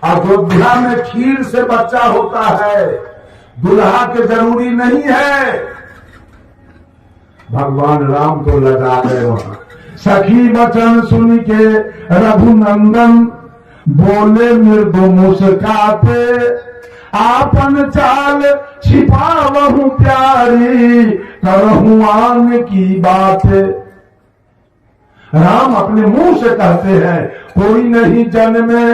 अयोध्या में खीर से बच्चा होता है, दुल्हा के जरूरी नहीं है। भगवान राम को लगा गए वहां। सखी वचन सुन के रघुनंदन बोले मृदु मुस्काते, आपन चाल छिपावहु प्यारी करहु आन की बात। राम अपने मुंह से कहते हैं, कोई नहीं जन्मे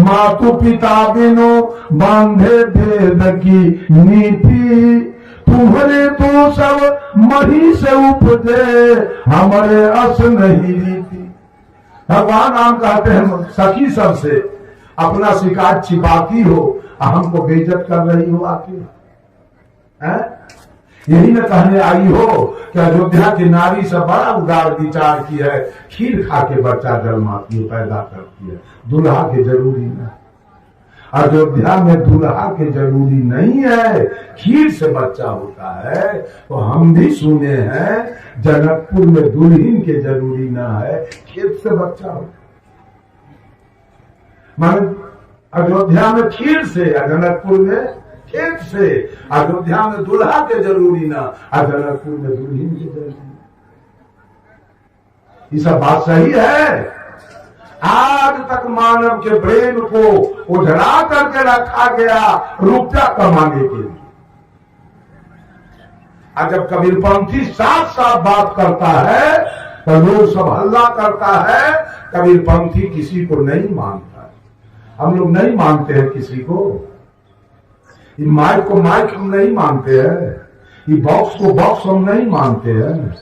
मातु पिता बिनु बांधे भेद की नीति, तुम्हारे तो सब मही से उपजे हमारे अस नहीं रीति। भगवान राम कहते हैं सखी सबसे अपना शिकायत छिपाती हो, हमको बेइज्जत कर रही हो आके, यही न कहने आई हो कि अयोध्या की नारी से बड़ा उदार विचार की है, खीर खा के बच्चा जन्माती है, पैदा करती है, दूल्हा के जरूरी नहीं। अयोध्या में दूल्हा के जरूरी नहीं है, खीर से बच्चा होता है। तो हम भी सुने हैं जनकपुर में दुल्हन के जरूरी ना है, खेत से बच्चा होता। मान अयोध्या में खीर से, जनकपुर में खेत से। अयोध्या में दूल्हा के जरूरी ना, जनकपुर में दुल्हन के जरूरी। ये सब बात सही है। आज तक मानव के ब्रेन को उजड़ा करके रखा गया रुपया कमाने के लिए। आज जब कबीरपंथी साफ साफ बात करता है तो लोग सब हल्ला करता है। कबीरपंथी किसी को नहीं मानता है, हम लोग नहीं मानते हैं किसी को। ये माइक को माइक हम नहीं मानते हैं, ये बॉक्स को बॉक्स हम नहीं मानते हैं,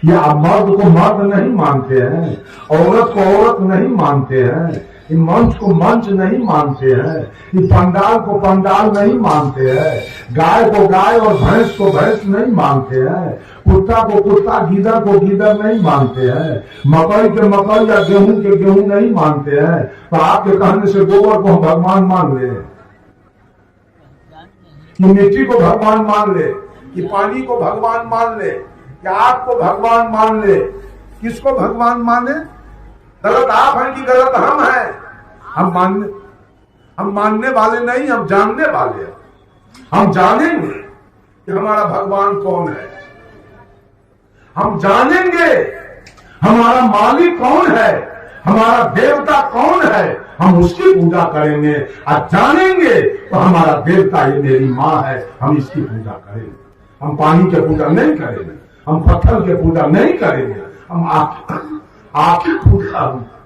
या मर्द को मर्द नहीं मानते हैं, औरत को औरत नहीं मानते हैं, ये मंच को मंच नहीं मानते हैं, ये पंडाल को पंडाल नहीं मानते हैं, गाय को गाय और भैंस को भैंस नहीं मानते हैं, कुत्ता को कुत्ता गीदड़ को गीदड़ नहीं मानते हैं, मकई के मकई या गेहूं के गेहूं नहीं मानते हैं। तो आपके कहने से गोबर को हम भगवान मान ले, कि मिट्टी को भगवान मान ले, कि पानी को भगवान मान ले, क्या आपको भगवान मान ले? किसको भगवान माने? गलत आप हैं कि गलत हम हैं? हम मानने वाले नहीं, हम जानने वाले हैं। हम जानेंगे कि हमारा भगवान कौन है, हम जानेंगे हमारा मालिक कौन है, हमारा देवता कौन है, हम उसकी पूजा करेंगे। और जानेंगे तो हमारा देवता ये मेरी माँ है, हम इसकी पूजा करेंगे। हम पानी की पूजा नहीं करेंगे, हम पत्थर की पूजा नहीं करेंगे, हम आपकी पूजा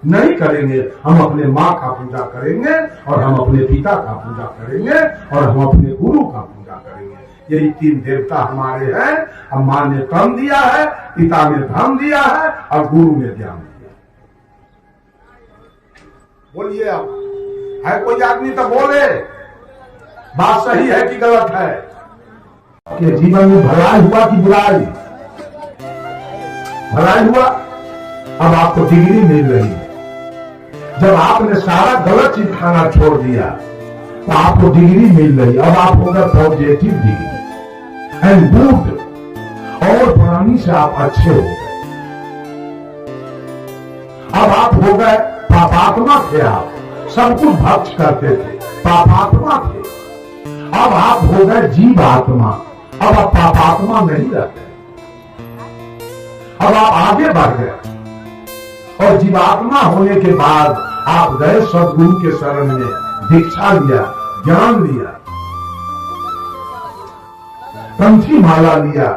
नहीं करेंगे, हम अपने माँ का पूजा करेंगे, और हम अपने पिता का पूजा करेंगे, और हम अपने गुरु का पूजा करेंगे। यही तीन देवता हमारे हैं। हम माँ ने तन दिया है, पिता ने धन दिया है, और गुरु ने ज्ञान दिया। बोलिए आप, है कोई आदमी तो बोले बात सही है कि गलत है? कि जीवन में भलाई हुआ कि बुराई? भलाई हुआ। अब आपको डिग्री मिल रही है। जब आपने सारा गलत चीज खाना छोड़ दिया तो आपको डिग्री मिल रही। अब आप हो गए पॉजिटिव डिग्री एंड गुड, और पुरानी से आप अच्छे हो गए। अब आप हो गए पापात्मा थे, आप सब कुछ भक्ष करते थे, पापात्मा थे। अब आप हो गए जीव आत्मा, अब आप पापात्मा नहीं रहते। अब आप आगे बढ़ गए, और जीवात्मा होने के बाद आप गए सदगुरु के शरण में, दीक्षा लिया, ज्ञान लिया, कंठी माला लिया।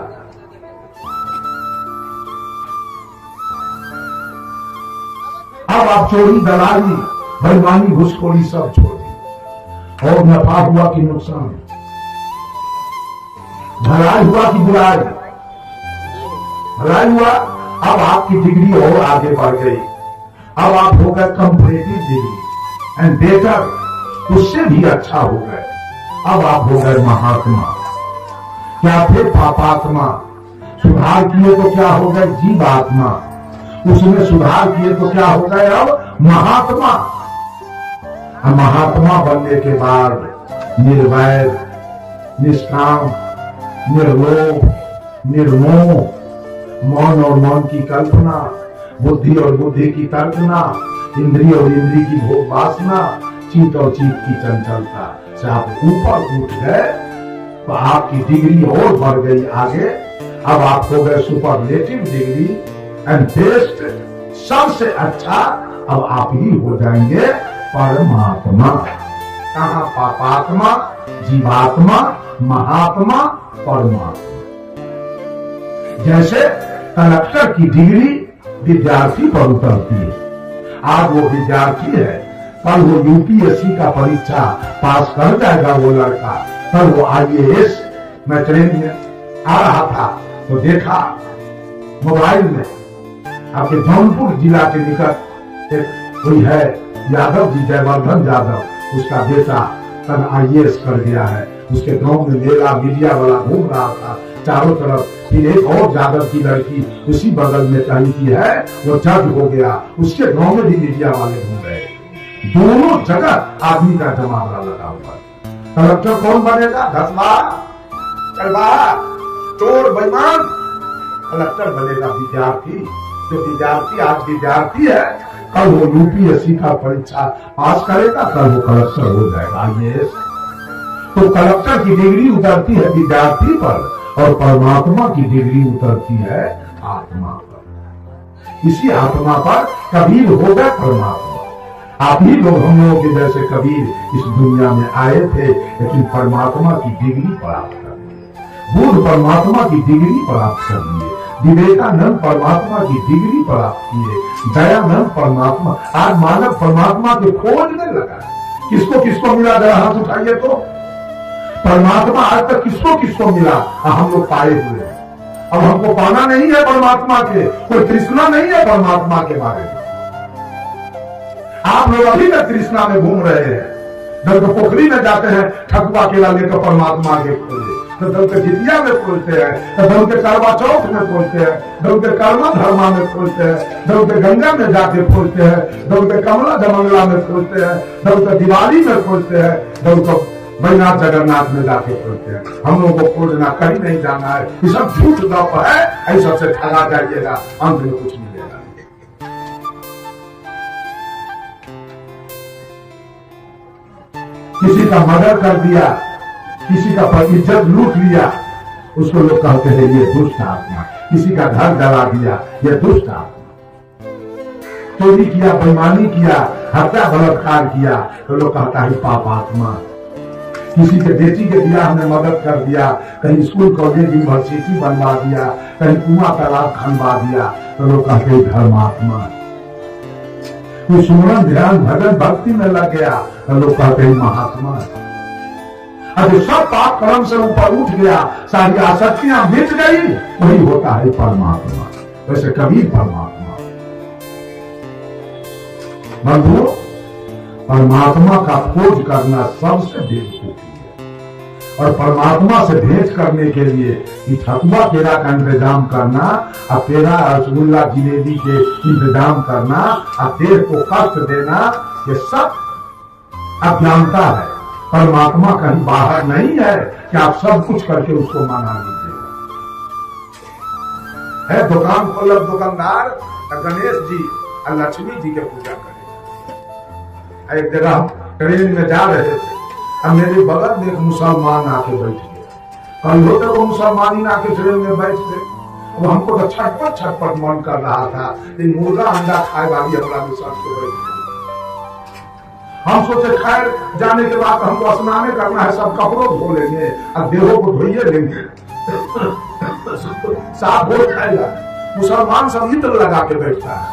अब आप चोरी दलाली बेईमानी घुसखोरी सब छोड़ दी। और नफा हुआ कि नुकसान, भलाई हुआ कि बुराई? भलाई हुआ। अब आपकी डिग्री और आगे बढ़ गई। अब आप हो गए कंपैरेटिव डिग्री एंड बेटर, उससे भी अच्छा हो गए। अब आप हो गए महात्मा। क्या थे पापात्मा, सुधार किए तो क्या हो गए जीवात्मा, उसमें सुधार किए तो क्या हो गए अब महात्मा। महात्मा बनने के बाद निर्वैर, निष्काम, निर्लोभ, निर्मोह, मौन और मौन की कल्पना, बुद्धि और बुद्धि की तर्कना, इंद्रिय और इंद्रिय की भोग वासना, चीत और चीत की चंचलता से आप ऊपर उठ गए तो आपकी डिग्री और बढ़ गई आगे। अब आप हो गए सुपरलेटिव डिग्री एंड बेस्ट, सबसे अच्छा। अब आप ही हो जाएंगे परमात्मा। कहां पापात्मा, जीवात्मा, महात्मा, परमात्मा। जैसे कलेक्टर की डिग्री विद्यार्थी पर उतरती है। आज वो विद्यार्थी है, कल वो यूपीएससी का परीक्षा पास कर जाएगा वो लड़का, कल वो आईएएस। मैं ट्रेन में आ रहा था तो देखा मोबाइल में आपके जौनपुर जिला के निकट एक कोई है यादव जी, जयवर्धन यादव, उसका बेटा कल आईएएस कर गया है। उसके गांव में मेला मीडिया वाला घूम रहा था चारों तरफ। फिर एक और यादव की लड़की उसी बगल में टहलती है, वो जज हो गया, उसके गांव में भी मीडिया वाले घूम रहे। दोनों जगह आदमी का जमावड़ा लगा हुआ। कलेक्टर कौन बनेगा? घसवा, चलवा, चोर, बेईमान। कलेक्टर बनेगा विद्यार्थी। जो विद्यार्थी आज विद्यार्थी है, कल वो यूपीएससी का परीक्षा पास करेगा, कल वो कलेक्टर हो जाएगा आईएएस। तो कलेक्टर की डिग्री उतरती है विद्यार्थी पर और परमात्मा की डिग्री उतरती है आत्मा पर। इसी आत्मा पर कबीर हो गए परमात्मा। आप ही लोग हम लोगों के जैसे कबीर इस दुनिया में आए थे, लेकिन परमात्मा की डिग्री प्राप्त कर लिए। बुद्ध परमात्मा की डिग्री प्राप्त कर लिए, विवेकानंद परमात्मा की डिग्री प्राप्त किए, दयानंद परमात्मा। आज मानव परमात्मा के खोज में लगा। किसको किसको मिला? जरा हाथ उठाइए तो। परमात्मा आज तक किसको किसको मिला? हम लोग पाए हुए हैं। अब हमको पाना नहीं है परमात्मा के, कोई तृष्णा नहीं है परमात्मा के बारे में। आप लोग अभी तक तृष्णा में घूम रहे हैं। जब तो पोखरी में जाते हैं ठकुआ केला लेकर परमात्मा के खोजे, तो दल के जितिया में खोलते हैं, तो दल के करवा चौथ में खोलते हैं, दल के कर्मा धर्मा में खोलते हैं, दल के गंगा में जाके खोलते हैं, दल के कमला जमंगला में खोलते हैं, दल के दिवाली में खोलते हैं, दल को बैनाथ जगन्नाथ में जाके खोलते हैं। हम लोगों को खोजना कहीं नहीं जाना है। ये सब झूठ गप है, ऐसा सबसे ठगा जाइएगा, अंत में कुछ मिलेगा। किसी का मर्डर कर दिया, किसी का इज्जत लूट लिया, उसको लोग कहते हैं ये दुष्ट आत्मा। किसी का घर जला दिया, ये दुष्ट आत्मा। चोरी किया, बेईमानी किया, हत्या बलात्कार किया, तो लोग कहता है पाप आत्मा। किसी के बेटी के ब्याह में मदद कर दिया, कहीं स्कूल कॉलेज यूनिवर्सिटी बनवा दिया, कहीं कुआं तालाब खनवा दिया, तो लोग कहते हैं धर्मात्मा। कोई सुमरन ध्यान भजन भक्ति में लग गया, तो लोग कहते हैं महात्मा। अब सब पाप कर्म से ऊपर उठ गया, सारी आसक्तियां मिट गई, वही होता है परमात्मा। वैसे कबीर परमात्मा। बंधु, परमात्मा का खोज करना सबसे बेवकूफी है। और परमात्मा से भेंट करने के लिए ठकुआ केरा का इंतजाम करना, और पेड़ा रसगुल्ला जिलेबी के इंतजाम करना, और देह को कष्ट देना, ये सब अज्ञानता है। परमात्मा कहीं बाहर नहीं है कि आप सब कुछ करके उसको मना लीजिए। है दुकान खोलक दुकानदार, गणेश जी और लक्ष्मी जी के पूजा करे। एक जगह ट्रेन में जा रहे थे, अब मेरे बगल में एक मुसलमान आके बैठ गया। कल होते वो मुसलमान ही आके ट्रेन में बैठ गए। अब हमको तो छटपट मन कर रहा था, लेकिन मुर्गा अंडा खाए वाली हमारा विश्वास को बैठ गया। हम सोचे खैर जाने के बाद हमको स्नान करना है, सब कपड़ों धो लेंगे और देहों को धोइए लेंगे, साफ हो जाएगा। मुसलमान सब इत्र लगा के बैठता है,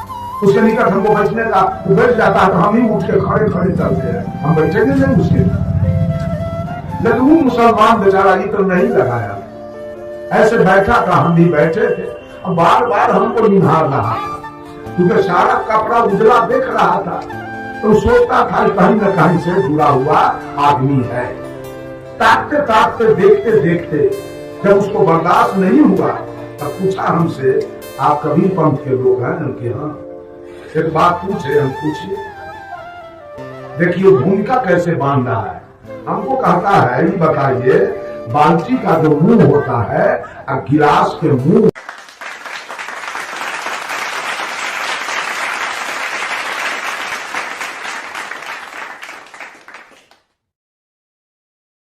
उसके निकट हमको बैठने का वो बैठ जाता है, तो हम ही उठ के खड़े खड़े चलते हैं, हम बैठेंगे नहीं उसके। लेकिन वो मुसलमान बेचारा इत्र नहीं लगाया, ऐसे बैठा था, हम भी बैठे थे। अब बार बार हमको निहार रहा था, क्योंकि सारा कपड़ा उजला देख रहा था। तो सोचता था कहीं न कहीं से जुड़ा हुआ आदमी है। ताकते ताकते देखते देखते जब उसको बर्दाश्त नहीं हुआ, तब पूछा हमसे, आप कबीर पंथ के लोग हैं? उनके हाँ। एक बात पूछे, हम पूछिए, देखिए भूमिका कैसे बांध रहा है। हमको कहता है, ये बताइए, बाल्टी का जो मुंह होता है और गिलास के मुंह